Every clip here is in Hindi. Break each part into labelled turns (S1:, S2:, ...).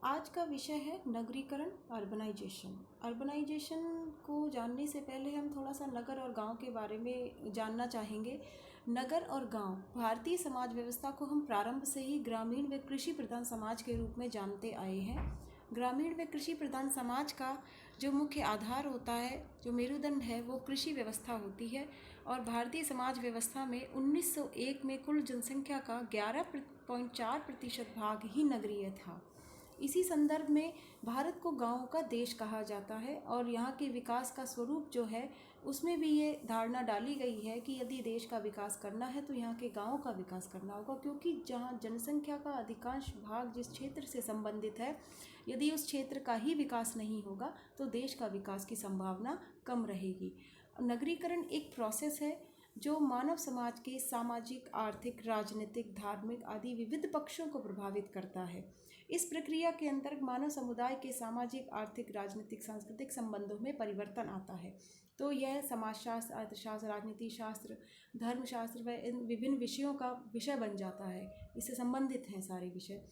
S1: आज का विषय है नगरीकरण, अर्बनाइजेशन। अर्बनाइजेशन को जानने से पहले हम थोड़ा सा नगर और गांव के बारे में जानना चाहेंगे। नगर और गांव, भारतीय समाज व्यवस्था को हम प्रारंभ से ही ग्रामीण व कृषि प्रधान समाज के रूप में जानते आए हैं। ग्रामीण व कृषि प्रधान समाज का जो मुख्य आधार होता है, जो मेरुदंड है, वो कृषि व्यवस्था होती है। और भारतीय समाज व्यवस्था में 1901 में कुल जनसंख्या का 11.4% भाग ही नगरीय था। इसी संदर्भ में भारत को गाँव का देश कहा जाता है और यहाँ के विकास का स्वरूप जो है उसमें भी ये धारणा डाली गई है कि यदि देश का विकास करना है तो यहाँ के गाँव का विकास करना होगा, क्योंकि जहाँ जनसंख्या का अधिकांश भाग जिस क्षेत्र से संबंधित है, यदि उस क्षेत्र का ही विकास नहीं होगा तो देश का विकास की संभावना कम रहेगी। नगरीकरण एक प्रोसेस है जो मानव समाज के सामाजिक, आर्थिक, राजनीतिक, धार्मिक आदि विविध पक्षों को प्रभावित करता है। इस प्रक्रिया के अंतर्गत मानव समुदाय के सामाजिक, आर्थिक, राजनीतिक, सांस्कृतिक संबंधों में परिवर्तन आता है। तो यह समाजशास्त्र, अर्थशास्त्र, राजनीति शास्त्र, धर्मशास्त्र व इन विभिन्न विषयों का विषय बन जाता है। इससे संबंधित हैं सारे विषय।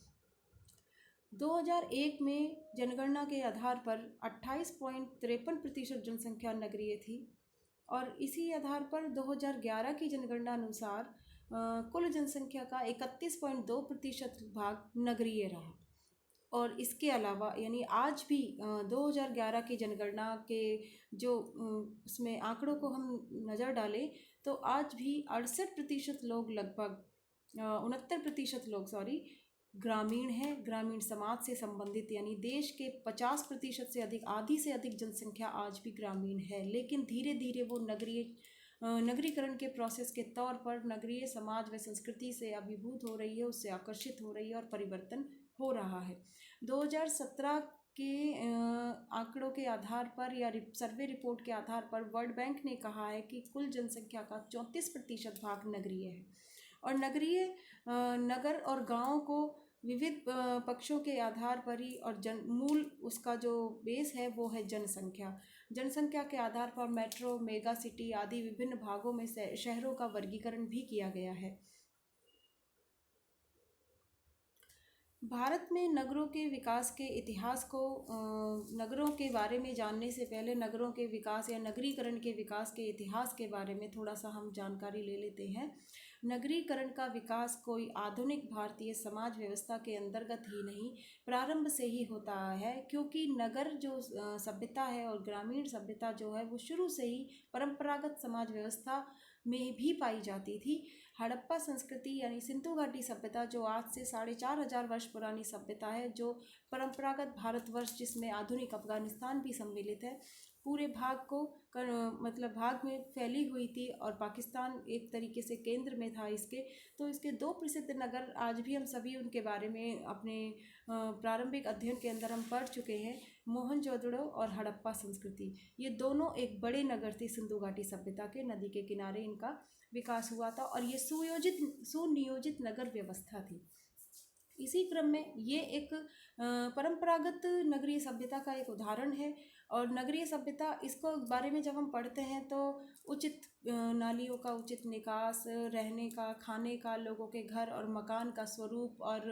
S1: 2001 में जनगणना के आधार पर 28.53% जनसंख्या नगरीय थी और इसी आधार पर 2011 की जनगणना अनुसार कुल जनसंख्या का 31.2% भाग नगरीय रहा। और इसके अलावा यानी आज भी 2011 की जनगणना के जो उसमें आंकड़ों को हम नज़र डालें तो आज भी 68% लोग, लगभग 69% लोग ग्रामीण हैं। ग्रामीण समाज से संबंधित, यानी देश के 50% से अधिक, आधी से अधिक जनसंख्या आज भी ग्रामीण है। लेकिन धीरे धीरे वो नगरीकरण के प्रोसेस के तौर पर नगरीय समाज व संस्कृति से अभिभूत हो रही है, उससे आकर्षित हो रही है और परिवर्तन हो रहा है। 2017 के आंकड़ों के आधार पर या सर्वे रिपोर्ट के आधार पर वर्ल्ड बैंक ने कहा है कि कुल जनसंख्या का 34% भाग नगरीय है। और नगर और गांव को विविध पक्षों के आधार पर ही, और मूल उसका जो बेस है वो है जनसंख्या के आधार पर मेट्रो, मेगा सिटी आदि विभिन्न भागों में शहरों का वर्गीकरण भी किया गया है। भारत में नगरों के विकास के इतिहास को, नगरों के बारे में जानने से पहले नगरों के विकास या नगरीकरण के विकास के इतिहास के बारे में थोड़ा सा हम जानकारी ले लेते हैं। नगरीकरण का विकास कोई आधुनिक भारतीय समाज व्यवस्था के अंतर्गत ही नहीं, प्रारंभ से ही होता है, क्योंकि नगर जो सभ्यता है और ग्रामीण सभ्यता जो है वो शुरू से ही परंपरागत समाज व्यवस्था में भी पाई जाती थी। हड़प्पा संस्कृति यानी सिंधु घाटी सभ्यता, जो आज से 4500 वर्ष पुरानी सभ्यता है, जो परंपरागत भारतवर्ष जिसमें आधुनिक अफगानिस्तान भी सम्मिलित है, पूरे भाग को मतलब भाग में फैली हुई थी और पाकिस्तान एक तरीके से केंद्र में था इसके। तो इसके दो प्रसिद्ध नगर आज भी हम सभी उनके बारे में अपने प्रारंभिक अध्ययन के अंदर हम पढ़ चुके हैं, मोहनजोदड़ो और हड़प्पा संस्कृति। ये दोनों एक बड़े नगर थे सिंधु घाटी सभ्यता के, नदी के किनारे इनका विकास हुआ था और ये सुनियोजित नगर व्यवस्था थी। इसी क्रम में ये एक परंपरागत नगरीय सभ्यता का एक उदाहरण है। और नगरीय सभ्यता, इसको बारे में जब हम पढ़ते हैं तो उचित नालियों का उचित निकास, रहने का, खाने का, लोगों के घर और मकान का स्वरूप और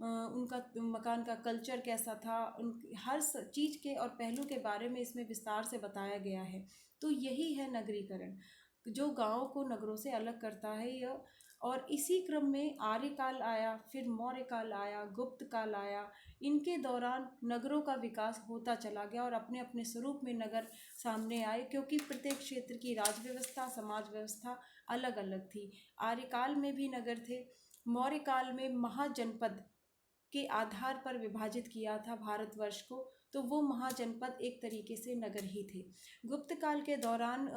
S1: उनका मकान का कल्चर कैसा था, उन हर चीज़ के और पहलू के बारे में इसमें विस्तार से बताया गया है। तो यही है नगरीकरण, जो गाँव को नगरों से अलग करता है यह। और इसी क्रम में आर्यकाल आया, फिर मौर्य काल आया, गुप्त काल आया। इनके दौरान नगरों का विकास होता चला गया और अपने अपने स्वरूप में नगर सामने आए, क्योंकि प्रत्येक क्षेत्र की राज व्यवस्था, समाज व्यवस्था अलग अलग थी। आर्यकाल में भी नगर थे। मौर्य काल में महाजनपद के आधार पर विभाजित किया था भारतवर्ष को, तो वो महाजनपद एक तरीके से नगर ही थे। गुप्त काल के दौरान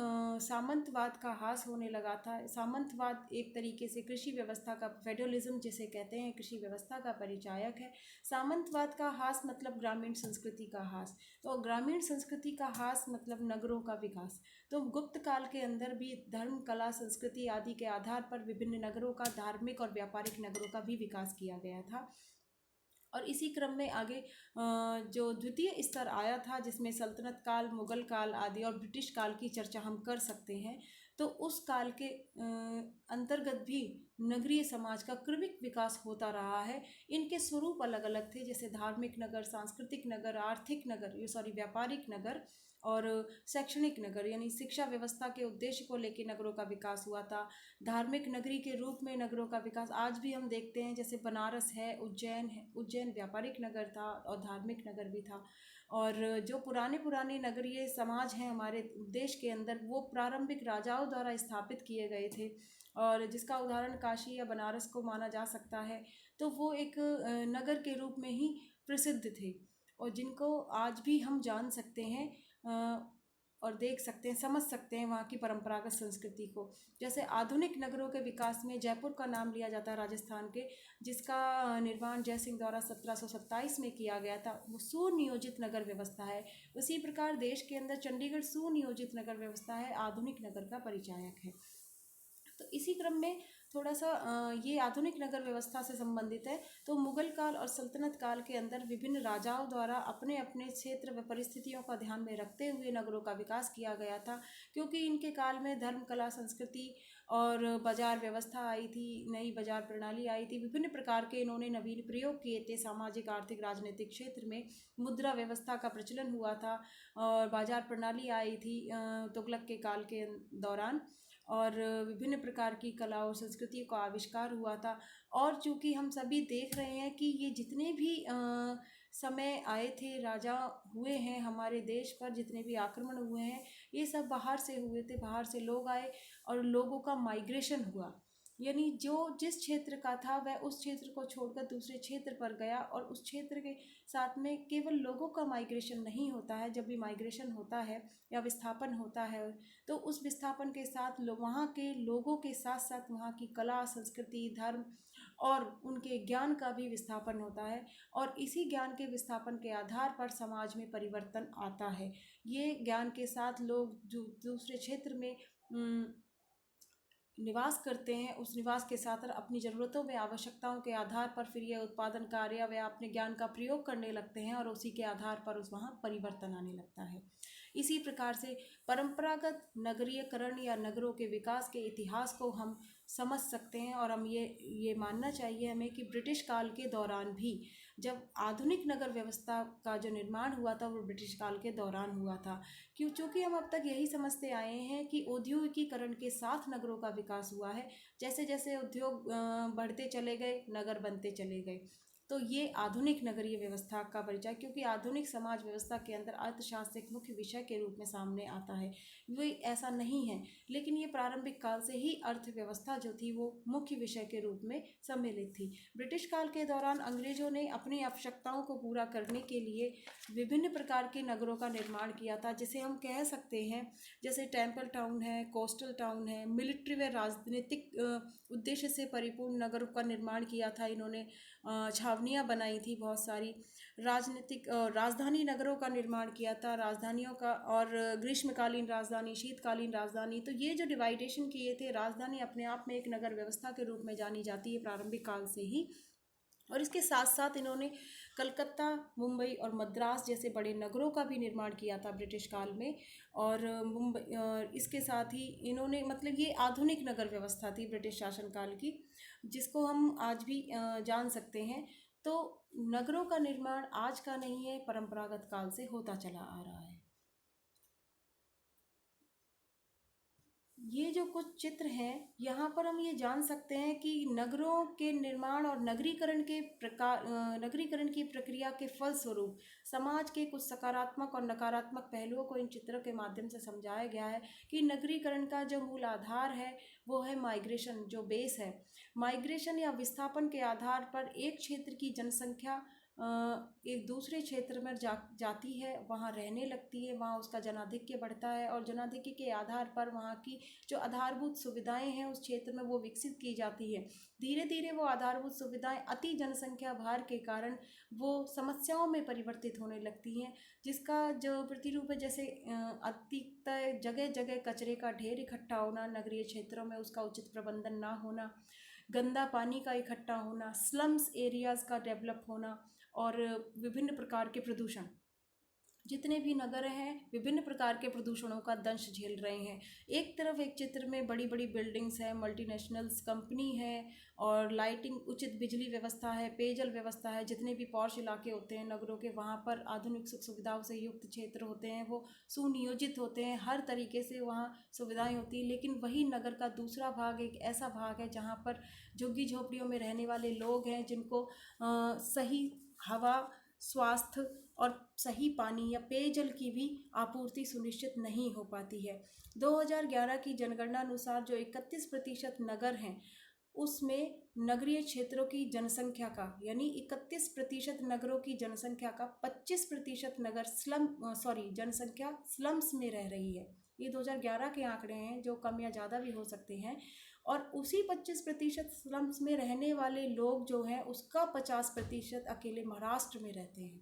S1: सामंतवाद का ह्रास होने लगा था। सामंतवाद एक तरीके से कृषि व्यवस्था का, फेडरलिज्म जिसे कहते हैं, कृषि व्यवस्था का परिचायक है। सामंतवाद का ह्रास मतलब ग्रामीण संस्कृति का ह्रास, तो ग्रामीण संस्कृति का ह्रास मतलब नगरों का विकास। तो गुप्त काल के अंदर भी धर्म, कला, संस्कृति आदि के आधार पर विभिन्न नगरों का, धार्मिक और व्यापारिक नगरों का भी विकास किया गया था। और इसी क्रम में आगे जो द्वितीय स्तर आया था, जिसमें सल्तनत काल, मुगल काल आदि और ब्रिटिश काल की चर्चा हम कर सकते हैं। तो उस काल के अंतर्गत भी नगरीय समाज का क्रमिक विकास होता रहा है। इनके स्वरूप अलग अलग थे, जैसे धार्मिक नगर, सांस्कृतिक नगर, आर्थिक नगर, व्यापारिक नगर और शैक्षणिक नगर, यानी शिक्षा व्यवस्था के उद्देश्य को लेकर नगरों का विकास हुआ था। धार्मिक नगरी के रूप में नगरों का विकास आज भी हम देखते हैं, जैसे बनारस है, उज्जैन व्यापारिक नगर था और धार्मिक नगर भी था। और जो पुराने पुराने नगरीय समाज हैं हमारे देश के अंदर, वो प्रारंभिक राजाओं द्वारा स्थापित किए गए थे, और जिसका उदाहरण काशी या बनारस को माना जा सकता है। तो वो एक नगर के रूप में ही प्रसिद्ध थे, और जिनको आज भी हम जान सकते हैं और देख सकते हैं, समझ सकते हैं वहाँ की परंपरागत संस्कृति को। जैसे आधुनिक नगरों के विकास में जयपुर का नाम लिया जाता है, राजस्थान के, जिसका निर्माण जयसिंह द्वारा 1727 में किया गया था। वो सुनियोजित नगर व्यवस्था है। उसी प्रकार देश के अंदर चंडीगढ़ सुनियोजित नगर व्यवस्था है, आधुनिक नगर का परिचायक है। तो इसी क्रम में थोड़ा सा ये आधुनिक नगर व्यवस्था से संबंधित है। तो मुगल काल और सल्तनत काल के अंदर विभिन्न राजाओं द्वारा अपने अपने क्षेत्र व परिस्थितियों का ध्यान में रखते हुए नगरों का विकास किया गया था, क्योंकि इनके काल में धर्म, कला, संस्कृति और बाजार व्यवस्था आई थी, नई बाजार प्रणाली आई थी, विभिन्न प्रकार के इन्होंने नवीन प्रयोग किए थे। सामाजिक, आर्थिक, राजनीतिक क्षेत्र में मुद्रा व्यवस्था का प्रचलन हुआ था और बाजार प्रणाली आई थी तुगलक के काल के दौरान, और विभिन्न प्रकार की कला और संस्कृति का आविष्कार हुआ था। और चूँकि हम सभी देख रहे हैं कि ये जितने भी समय आए थे, राजा हुए हैं हमारे देश पर, जितने भी आक्रमण हुए हैं, ये सब बाहर से हुए थे, बाहर से लोग आए और लोगों का माइग्रेशन हुआ। यानी जो जिस क्षेत्र का था वह उस क्षेत्र को छोड़कर दूसरे क्षेत्र पर गया, और उस क्षेत्र के साथ में केवल लोगों का माइग्रेशन नहीं होता है। जब भी माइग्रेशन होता है या विस्थापन होता है, तो उस विस्थापन के साथ वहाँ के लोगों के साथ साथ वहाँ की कला, संस्कृति, धर्म और उनके ज्ञान का भी विस्थापन होता है, और इसी ज्ञान के विस्थापन के आधार पर समाज में परिवर्तन आता है। ये ज्ञान के साथ लोग जो दूसरे क्षेत्र में निवास करते हैं, उस निवास के साथ अपनी ज़रूरतों में, आवश्यकताओं के आधार पर फिर ये उत्पादन कार्य व अपने ज्ञान का प्रयोग करने लगते हैं, और उसी के आधार पर उस वहाँ परिवर्तन आने लगता है। इसी प्रकार से परंपरागत नगरीयकरण या नगरों के विकास के इतिहास को हम समझ सकते हैं, और हम ये मानना चाहिए हमें कि ब्रिटिश काल के दौरान भी जब आधुनिक नगर व्यवस्था का जो निर्माण हुआ था वो ब्रिटिश काल के दौरान हुआ था। चूँकि हम अब तक यही समझते आए हैं कि औद्योगिकीकरण के साथ नगरों का विकास हुआ है। जैसे जैसे उद्योग बढ़ते चले गए, नगर बनते चले गए। तो ये आधुनिक नगरीय व्यवस्था का परिचय, क्योंकि आधुनिक समाज व्यवस्था के अंदर अर्थशास्त्र एक मुख्य विषय के रूप में सामने आता है। वो ऐसा नहीं है, लेकिन ये प्रारंभिक काल से ही अर्थव्यवस्था जो थी वो मुख्य विषय के रूप में सम्मिलित थी। ब्रिटिश काल के दौरान अंग्रेजों ने अपनी आवश्यकताओं को पूरा करने के लिए विभिन्न प्रकार के नगरों का निर्माण किया था, जिसे हम कह सकते हैं जैसे टेम्पल टाउन है, कोस्टल टाउन है, मिलिट्री व राजनीतिक उद्देश्य से परिपूर्ण नगरों का निर्माण किया था इन्होंने। छावनियाँ बनाई थी बहुत सारी, राजनीतिक राजधानी नगरों का निर्माण किया था, राजधानियों का, और ग्रीष्मकालीन राजधानी, शीतकालीन राजधानी। तो ये जो डिवाइडेशन किए थे, राजधानी अपने आप में एक नगर व्यवस्था के रूप में जानी जाती है प्रारंभिक काल से ही। और इसके साथ साथ इन्होंने कलकत्ता, मुंबई और मद्रास जैसे बड़े नगरों का भी निर्माण किया था ब्रिटिश काल में। और मुंबई, इसके साथ ही इन्होंने, मतलब ये आधुनिक नगर व्यवस्था थी ब्रिटिश शासनकाल की, जिसको हम आज भी जान सकते हैं। तो नगरों का निर्माण आज का नहीं है, परंपरागत काल से होता चला आ रहा है। ये जो कुछ चित्र हैं, यहाँ पर हम ये जान सकते हैं कि नगरों के निर्माण और नगरीकरण की प्रक्रिया के फलस्वरूप समाज के कुछ सकारात्मक और नकारात्मक पहलुओं को इन चित्रों के माध्यम से समझाया गया है कि नगरीकरण का जो मूल आधार है वो है माइग्रेशन, जो बेस है। माइग्रेशन या विस्थापन के आधार पर एक क्षेत्र की जनसंख्या एक दूसरे क्षेत्र में जाती है, वहाँ रहने लगती है, वहाँ उसका जनाधिक्य बढ़ता है, और जनाधिक्य के आधार पर वहाँ की जो आधारभूत सुविधाएं हैं उस क्षेत्र में वो विकसित की जाती है। धीरे धीरे वो आधारभूत सुविधाएं अति जनसंख्या भार के कारण वो समस्याओं में परिवर्तित होने लगती हैं, जिसका जो प्रतिरूप है, जैसे अधिकतर जगह जगह कचरे का ढेर इकट्ठा होना, नगरीय क्षेत्रों में उसका उचित प्रबंधन ना होना, गंदा पानी का इकट्ठा होना, स्लम्स एरियाज़ का डेवलप होना, और विभिन्न प्रकार के प्रदूषण। जितने भी नगर हैं विभिन्न प्रकार के प्रदूषणों का दंश झेल रहे हैं। एक तरफ एक चित्र में बड़ी बड़ी बिल्डिंग्स हैं, मल्टीनेशनल्स कंपनी है और लाइटिंग, उचित बिजली व्यवस्था है, पेयजल व्यवस्था है। जितने भी पॉश इलाके होते हैं नगरों के, वहाँ पर आधुनिक सुख सुविधाओं से युक्त क्षेत्र होते हैं, वो सुनियोजित होते हैं, हर तरीके से वहाँ सुविधाएं होती हैं। लेकिन वही नगर का दूसरा भाग एक ऐसा भाग है जहाँ पर झुग्गी झोपड़ियों में रहने वाले लोग हैं, जिनको सही हवा, स्वास्थ्य और सही पानी या पेयजल की भी आपूर्ति सुनिश्चित नहीं हो पाती है। 2011 की जनगणना अनुसार जो 31% नगर हैं, उसमें नगरीय क्षेत्रों की जनसंख्या का, यानी 31% नगरों की जनसंख्या का 25% नगर जनसंख्या स्लम्स में रह रही है। ये 2011 के आंकड़े हैं, जो कम या ज़्यादा भी हो सकते हैं। और उसी 25% स्लम्स में रहने वाले लोग जो हैं, उसका 50% अकेले महाराष्ट्र में रहते हैं।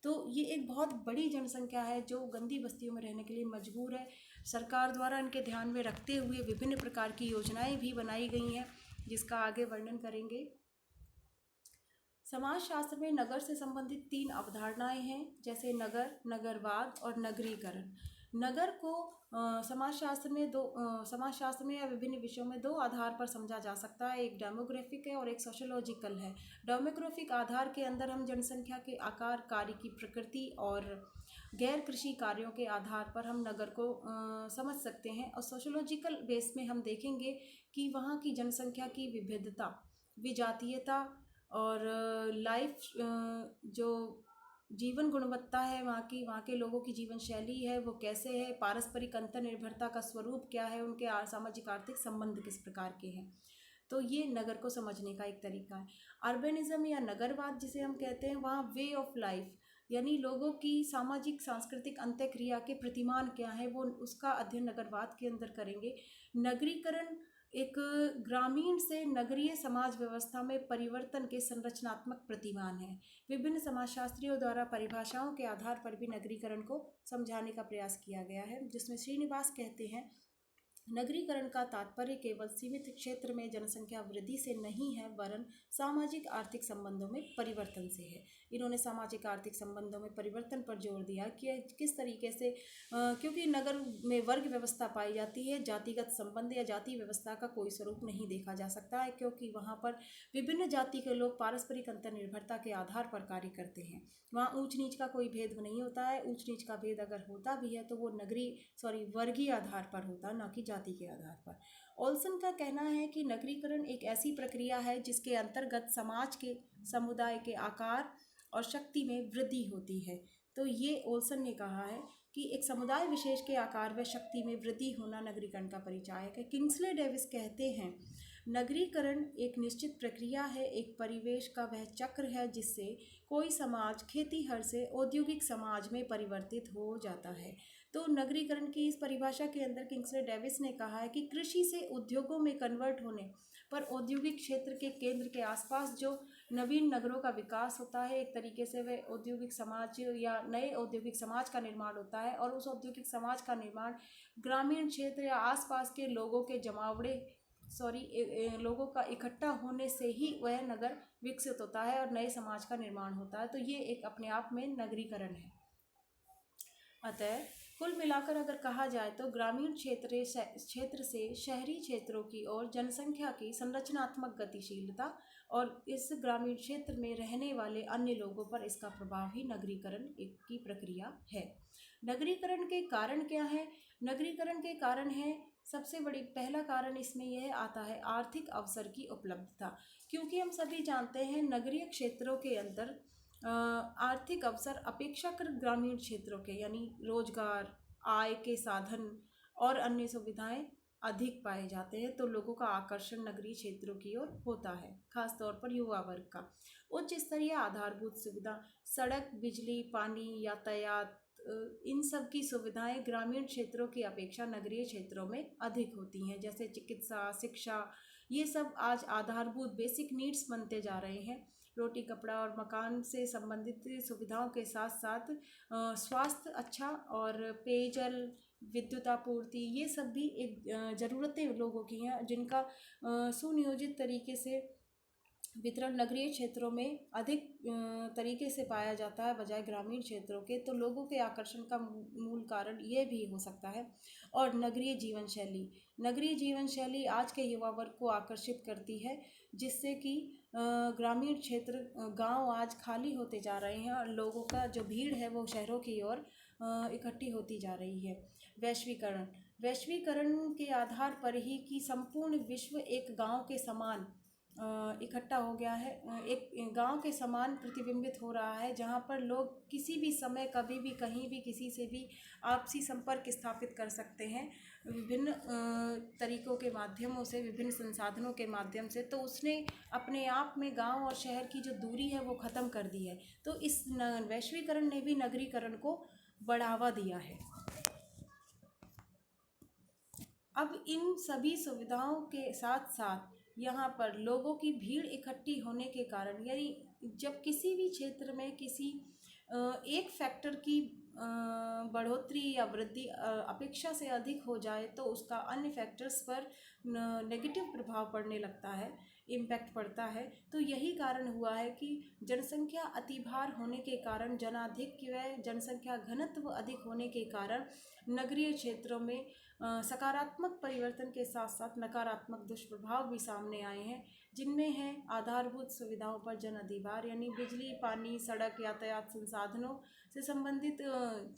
S1: तो ये एक बहुत बड़ी जनसंख्या है जो गंदी बस्तियों में रहने के लिए मजबूर है। सरकार द्वारा इनके ध्यान में रखते हुए विभिन्न प्रकार की योजनाएं भी बनाई गई हैं, जिसका आगे वर्णन करेंगे। समाजशास्त्र में नगर से संबंधित 3 अवधारणाएं हैं, जैसे नगर, नगरवाद और नगरीकरण। नगर को समाजशास्त्र में या विभिन्न विषयों में 2 आधार पर समझा जा सकता है, एक डेमोग्राफिक है और एक सोशियोलॉजिकल है। डेमोग्राफिक आधार के अंदर हम जनसंख्या के आकार, कार्य की प्रकृति और गैर कृषि कार्यों के आधार पर हम नगर को समझ सकते हैं। और सोशियोलॉजिकल बेस में हम देखेंगे कि वहाँ की जनसंख्या की विविधता, विजातीयता और लाइफ जो जीवन गुणवत्ता है वहाँ के लोगों की जीवन शैली है वो कैसे है, पारस्परिक अंतर निर्भरता का स्वरूप क्या है, उनके सामाजिक आर्थिक संबंध किस प्रकार के हैं। तो ये नगर को समझने का एक तरीका है। अर्बनिज्म या नगरवाद जिसे हम कहते हैं, वहाँ वे ऑफ लाइफ, यानी लोगों की सामाजिक सांस्कृतिक अंतःक्रिया के प्रतिमान क्या है, वो उसका अध्ययन नगरवाद के अंदर करेंगे। नगरीकरण एक ग्रामीण से नगरीय समाज व्यवस्था में परिवर्तन के संरचनात्मक प्रतिमान है। विभिन्न समाजशास्त्रियों द्वारा परिभाषाओं के आधार पर भी नगरीकरण को समझाने का प्रयास किया गया है, जिसमें श्रीनिवास कहते हैं, नगरीकरण का तात्पर्य केवल सीमित क्षेत्र में जनसंख्या वृद्धि से नहीं है, वरन सामाजिक आर्थिक संबंधों में परिवर्तन से है। इन्होंने सामाजिक आर्थिक संबंधों में परिवर्तन पर जोर दिया कि किस तरीके से, क्योंकि नगर में वर्ग व्यवस्था पाई जाती है, जातिगत संबंध या जाति व्यवस्था का कोई स्वरूप नहीं देखा जा सकता है, क्योंकि वहाँ पर विभिन्न जाति के लोग पारस्परिक अंतर निर्भरता के आधार पर कार्य करते हैं। वहाँ ऊंच नीच का कोई भेद नहीं होता है। ऊंच नीच का भेद अगर होता भी है तो वो वर्गीय आधार पर होता है, ना कि जाति के आधार पर। ओल्सन का कहना है कि नगरीकरण एक ऐसी प्रक्रिया है जिसके अंतर्गत समाज के, समुदाय के आकार और शक्ति में वृद्धि होती है। तो ये ओल्सन ने कहा है कि एक समुदाय विशेष के आकार व शक्ति में वृद्धि होना नगरीकरण का परिचायक है। किंग्सले डेविस कहते हैं, नगरीकरण एक निश्चित प्रक्रिया है, एक परिवेश का वह चक्र है जिससे कोई समाज खेतीहर से औद्योगिक समाज में परिवर्तित हो जाता है। तो नगरीकरण की इस परिभाषा के अंदर किंग्सले डेविस ने कहा है कि कृषि से उद्योगों में कन्वर्ट होने पर औद्योगिक क्षेत्र के केंद्र के आसपास जो नवीन नगरों का विकास होता है, एक तरीके से वह औद्योगिक समाज या नए औद्योगिक समाज का निर्माण होता है। और उस औद्योगिक समाज का निर्माण ग्रामीण क्षेत्र या आसपास के लोगों के लोगों का इकट्ठा होने से ही वह नगर विकसित होता है और नए समाज का निर्माण होता है। तो ये एक अपने आप में नगरीकरण है। अतः कुल मिलाकर अगर कहा जाए तो ग्रामीण क्षेत्र से शहरी क्षेत्रों की ओर जनसंख्या की संरचनात्मक गतिशीलता और इस ग्रामीण क्षेत्र में रहने वाले अन्य लोगों पर इसका प्रभाव ही नगरीकरण की प्रक्रिया है। नगरीकरण के कारण क्या है? नगरीकरण के कारण है, सबसे बड़ी पहला कारण इसमें यह आता है आर्थिक अवसर की उपलब्धता। क्योंकि हम सभी जानते हैं नगरीय क्षेत्रों के अंदर आर्थिक अवसर अपेक्षाकृत ग्रामीण क्षेत्रों के, यानी रोजगार, आय के साधन और अन्य सुविधाएं अधिक पाए जाते हैं। तो लोगों का आकर्षण नगरीय क्षेत्रों की ओर होता है, खासतौर पर युवा वर्ग का। उच्च स्तरीय आधारभूत सुविधा, सड़क, बिजली, पानी, यातायात, इन सब की सुविधाएं ग्रामीण क्षेत्रों की अपेक्षा नगरीय क्षेत्रों में अधिक होती हैं। जैसे चिकित्सा, शिक्षा, ये सब आज आधारभूत बेसिक नीड्स बनते जा रहे हैं। रोटी, कपड़ा और मकान से संबंधित सुविधाओं के साथ साथ स्वास्थ्य अच्छा और पेयजल, विद्युत आपूर्ति, ये सब भी एक ज़रूरतें लोगों की हैं, जिनका सुनियोजित तरीके से वितरण नगरीय क्षेत्रों में अधिक तरीके से पाया जाता है बजाय ग्रामीण क्षेत्रों के, तो लोगों के आकर्षण का मूल कारण ये भी हो सकता है। और नगरीय जीवन शैली आज के युवा वर्ग को आकर्षित करती है, जिससे कि ग्रामीण क्षेत्र गांव आज खाली होते जा रहे हैं और लोगों का जो भीड़ है वो शहरों की ओर इकट्ठी होती जा रही है। वैश्वीकरण के आधार पर ही कि संपूर्ण विश्व एक गांव के समान इकट्ठा हो गया है, एक गांव के समान प्रतिबिंबित हो रहा है, जहां पर लोग किसी भी समय कभी भी कहीं भी किसी से भी आपसी संपर्क स्थापित कर सकते हैं विभिन्न तरीकों के माध्यमों से, विभिन्न संसाधनों के माध्यम से। तो उसने अपने आप में गांव और शहर की जो दूरी है वो ख़त्म कर दी है। तो इस वैश्वीकरण ने भी नगरीकरण को बढ़ावा दिया है। अब इन सभी सुविधाओं के साथ साथ यहाँ पर लोगों की भीड़ इकट्ठी होने के कारण, यानी जब किसी भी क्षेत्र में किसी एक फैक्टर की बढ़ोतरी या वृद्धि अपेक्षा से अधिक हो जाए तो उसका अन्य फैक्टर्स पर नेगेटिव प्रभाव पड़ने लगता है, इम्पैक्ट पड़ता है। तो यही कारण हुआ है कि जनसंख्या अतिभार होने के कारण, जनाधिक्य व जनसंख्या घनत्व अधिक होने के कारण नगरीय क्षेत्रों में सकारात्मक परिवर्तन के साथ साथ नकारात्मक दुष्प्रभाव भी सामने आए हैं, जिनमें है आधारभूत सुविधाओं पर जन अधिभार, यानी बिजली, पानी, सड़क, यातायात संसाधनों से संबंधित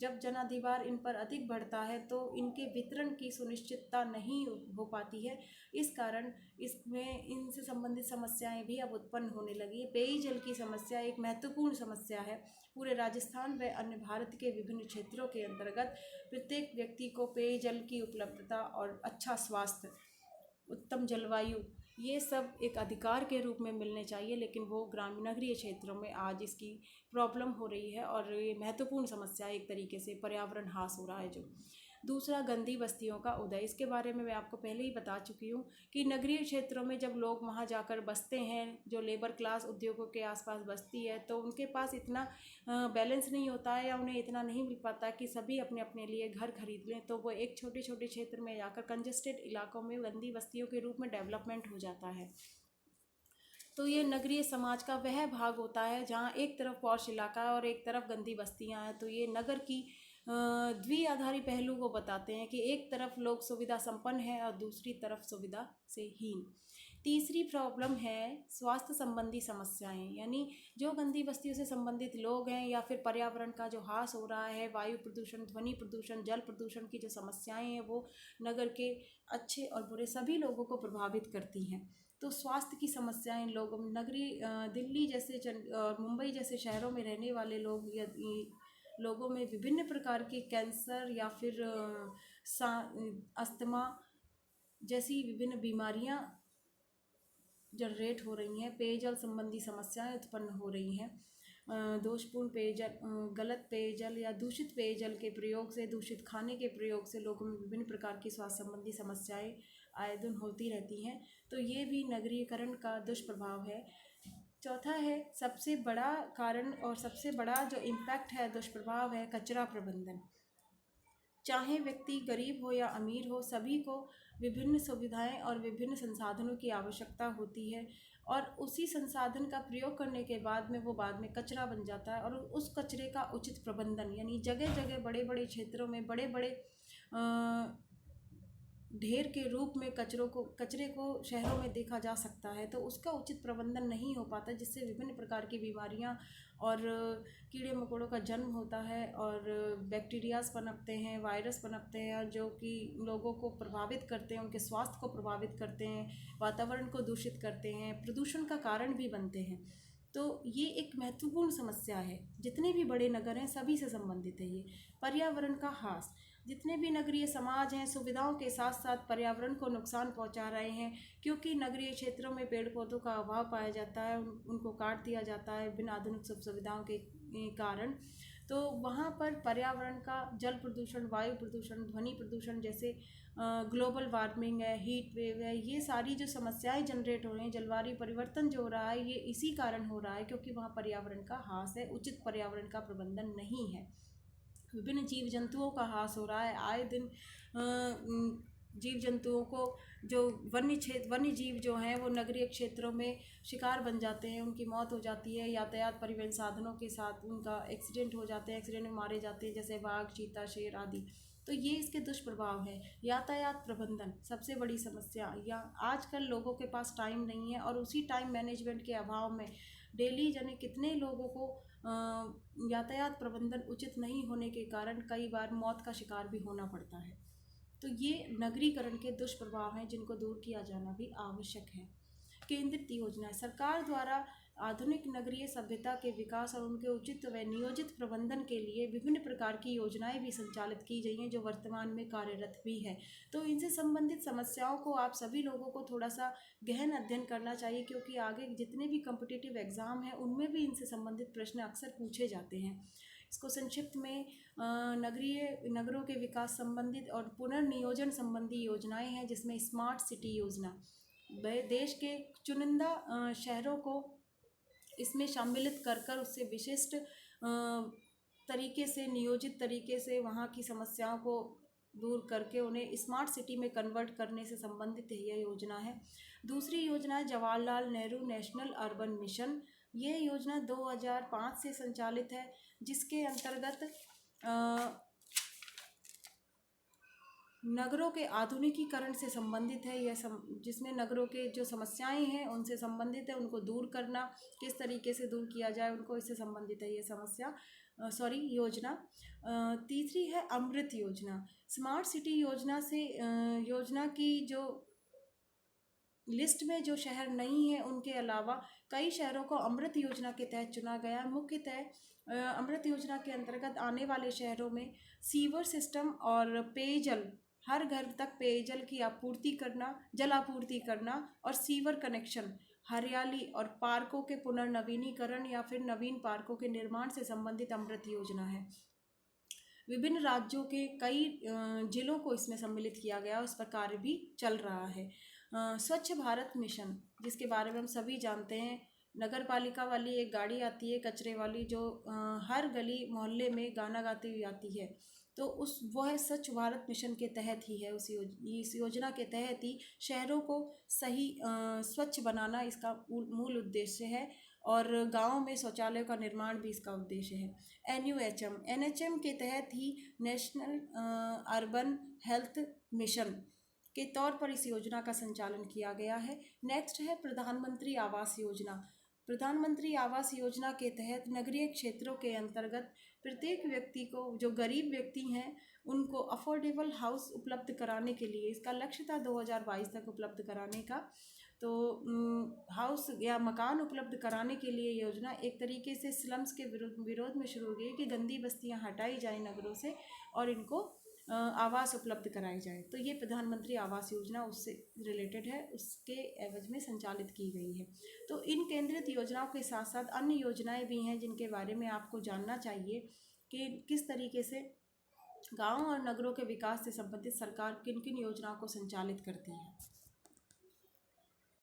S1: जब जन अधिभार इन पर अधिक बढ़ता है तो इनके वितरण की सुनिश्चितता नहीं हो पाती है। इस कारण इसमें इनसे संबंधित समस्याएं भी अब उत्पन्न होने लगी है। पेयजल की समस्या एक महत्वपूर्ण समस्या है। पूरे राजस्थान व अन्य भारत के विभिन्न क्षेत्रों के अंतर्गत प्रत्येक व्यक्ति को पेयजल की उपलब्धता और अच्छा स्वास्थ्य, उत्तम जलवायु, ये सब एक अधिकार के रूप में मिलने चाहिए, लेकिन वो ग्रामीण नगरीय क्षेत्रों में आज इसकी प्रॉब्लम हो रही है और ये महत्वपूर्ण समस्या एक तरीके से पर्यावरण ह्रास हो रहा है। जो दूसरा, गंदी बस्तियों का उदय। इसके बारे में मैं आपको पहले ही बता चुकी हूँ कि नगरीय क्षेत्रों में जब लोग वहाँ जाकर बसते हैं, जो लेबर क्लास उद्योगों के आसपास बसती है, तो उनके पास इतना बैलेंस नहीं होता है या उन्हें इतना नहीं मिल पाता कि सभी अपने अपने लिए घर खरीद लें। तो वो एक छोटे छोटे क्षेत्र में जाकर कंजेस्टेड इलाकों में गंदी बस्तियों के रूप में डेवलपमेंट हो जाता है। तो ये नगरीय समाज का वह भाग होता है जहाँ एक तरफ पॉश इलाका है और एक तरफ गंदी बस्तियाँ हैं। तो ये नगर की द्विआधारी पहलू को बताते हैं कि एक तरफ लोग सुविधा संपन्न हैं और दूसरी तरफ सुविधा से हीन। तीसरी प्रॉब्लम है स्वास्थ्य संबंधी समस्याएं, यानी जो गंदी बस्तियों से संबंधित लोग हैं या फिर पर्यावरण का जो ह्रास हो रहा है, वायु प्रदूषण, ध्वनि प्रदूषण, जल प्रदूषण की जो समस्याएं हैं वो नगर के अच्छे और बुरे सभी लोगों को प्रभावित करती हैं। तो स्वास्थ्य की समस्याएं लोगों, नगरीय दिल्ली जैसे मुंबई जैसे शहरों में रहने वाले लोगों में विभिन्न प्रकार के कैंसर या फिर अस्थमा जैसी विभिन्न बीमारियां जनरेट हो रही हैं। पेयजल संबंधी समस्याएं उत्पन्न हो रही हैं। दोषपूर्ण पेयजल, गलत पेयजल या दूषित पेयजल के प्रयोग से, दूषित खाने के प्रयोग से लोगों में विभिन्न प्रकार की स्वास्थ्य संबंधी समस्याएं आए दिन होती रहती हैं। तो ये भी नगरीकरण का दुष्प्रभाव है। चौथा है सबसे बड़ा कारण और सबसे बड़ा जो इम्पैक्ट है, दुष्प्रभाव है कचरा प्रबंधन। चाहे व्यक्ति गरीब हो या अमीर हो, सभी को विभिन्न सुविधाएं और विभिन्न संसाधनों की आवश्यकता होती है और उसी संसाधन का प्रयोग करने के बाद में वो बाद में कचरा बन जाता है। और उस कचरे का उचित प्रबंधन, यानी जगह जगह बड़े बड़े क्षेत्रों में बड़े बड़े ढेर के रूप में कचरे को शहरों में देखा जा सकता है, तो उसका उचित प्रबंधन नहीं हो पाता, जिससे विभिन्न प्रकार की बीमारियां और कीड़े मकोड़ों का जन्म होता है और बैक्टीरियाज पनपते हैं, वायरस पनपते हैं और जो कि लोगों को प्रभावित करते हैं, उनके स्वास्थ्य को प्रभावित करते हैं, वातावरण को दूषित करते हैं, प्रदूषण का कारण भी बनते हैं। तो ये एक महत्वपूर्ण समस्या है। जितने भी बड़े नगर हैं सभी से संबंधित है ये। पर्यावरण का ह्रास, जितने भी नगरीय समाज हैं सुविधाओं के साथ साथ पर्यावरण को नुकसान पहुंचा रहे हैं, क्योंकि नगरीय क्षेत्रों में पेड़ पौधों का अभाव पाया जाता है, उनको काट दिया जाता है बिना आधुनिक सुख सुविधाओं के कारण। तो वहाँ पर पर्यावरण का जल प्रदूषण, वायु प्रदूषण, ध्वनि प्रदूषण जैसे ग्लोबल वार्मिंग है, हीट वेव है, ये सारी जो समस्याएं जनरेट हो रही हैं, जलवायु परिवर्तन जो हो रहा है, ये इसी कारण हो रहा है क्योंकि वहाँ पर्यावरण का ह्रास है, उचित पर्यावरण का प्रबंधन नहीं है। विभिन्न जीव जंतुओं का ह्रास हो रहा है। आए दिन जीव जंतुओं को, जो वन्य जीव जो हैं वो नगरीय क्षेत्रों में शिकार बन जाते हैं, उनकी मौत हो जाती है, यातायात परिवहन साधनों के साथ उनका एक्सीडेंट हो जाते हैं, एक्सीडेंट में मारे जाते हैं, जैसे बाघ, चीता, शेर आदि। तो ये इसके दुष्प्रभाव है। यातायात प्रबंधन सबसे बड़ी समस्या, या आजकल लोगों के पास टाइम नहीं है और उसी टाइम मैनेजमेंट के अभाव में डेली जाने कितने लोगों को यातायात प्रबंधन उचित नहीं होने के कारण कई बार मौत का शिकार भी होना पड़ता है। तो ये नगरीकरण के दुष्प्रभाव हैं जिनको दूर किया जाना भी आवश्यक है। केंद्रित योजनाएं, सरकार द्वारा आधुनिक नगरीय सभ्यता के विकास और उनके उचित व नियोजित प्रबंधन के लिए विभिन्न प्रकार की योजनाएं भी संचालित की गई हैं, जो वर्तमान में कार्यरत भी है। तो इनसे संबंधित समस्याओं को आप सभी लोगों को थोड़ा सा गहन अध्ययन करना चाहिए, क्योंकि आगे जितने भी कॉम्पिटिटिव एग्ज़ाम हैं उनमें भी इनसे संबंधित प्रश्न अक्सर पूछे जाते हैं। इसको संक्षिप्त में नगरों के विकास संबंधित और पुनर्नियोजन संबंधी योजनाएं हैं, जिसमें स्मार्ट सिटी योजना देश के चुनिंदा शहरों को इसमें सम्मिलित कर उससे विशिष्ट तरीके से, नियोजित तरीके से वहाँ की समस्याओं को दूर करके उन्हें स्मार्ट सिटी में कन्वर्ट करने से संबंधित यह योजना है। दूसरी योजना है Jawaharlal Nehru national urban mission. ये योजना 2005 से संचालित है, जिसके अंतर्गत नगरों के आधुनिकीकरण से संबंधित है। यह जिसमें नगरों के जो समस्याएं हैं उनसे संबंधित है, उनको दूर करना किस तरीके से दूर किया जाए उनको, इससे संबंधित है ये योजना। तीसरी है अमृत योजना। स्मार्ट सिटी योजना से योजना की जो लिस्ट में जो शहर नहीं है उनके अलावा कई शहरों को अमृत योजना के तहत चुना गया। मुख्यतः अमृत योजना के अंतर्गत आने वाले शहरों में सीवर सिस्टम और पेयजल, हर घर तक पेयजल की आपूर्ति करना, जल आपूर्ति करना और सीवर कनेक्शन, हरियाली और पार्कों के पुनर्नवीनीकरण या फिर नवीन पार्कों के निर्माण से संबंधित अमृत योजना है। विभिन्न राज्यों के कई जिलों को इसमें सम्मिलित किया गया, उस पर कार्य भी चल रहा है। स्वच्छ भारत मिशन, जिसके बारे में हम सभी जानते हैं, नगर पालिका वाली एक गाड़ी आती है कचरे वाली, जो हर गली मोहल्ले में गाना गाती हुई आती है। तो वह स्वच्छ भारत मिशन के तहत ही है। इस योजना के तहत ही शहरों को सही स्वच्छ बनाना इसका मूल उद्देश्य है, और गाँव में शौचालयों का निर्माण भी इसका उद्देश्य है। NUHM के तहत ही नेशनल अर्बन हेल्थ मिशन के तौर पर इस योजना का संचालन किया गया है। नेक्स्ट है प्रधानमंत्री आवास योजना। प्रधानमंत्री आवास योजना के तहत नगरीय क्षेत्रों के अंतर्गत प्रत्येक व्यक्ति को, जो गरीब व्यक्ति हैं, उनको अफोर्डेबल हाउस उपलब्ध कराने के लिए, इसका लक्ष्य था 2022 तक उपलब्ध कराने का। तो हाउस या मकान उपलब्ध कराने के लिए योजना एक तरीके से स्लम्स के विरोध में शुरू हुई कि गंदी बस्तियां हटाई जाए नगरों से और इनको आवास उपलब्ध कराए जाए। तो ये प्रधानमंत्री आवास योजना उससे रिलेटेड है, उसके एवज में संचालित की गई है। तो इन केंद्रित योजनाओं के साथ साथ अन्य योजनाएं भी हैं जिनके बारे में आपको जानना चाहिए कि किस तरीके से गाँव और नगरों के विकास से संबंधित सरकार किन किन योजनाओं को संचालित करती है।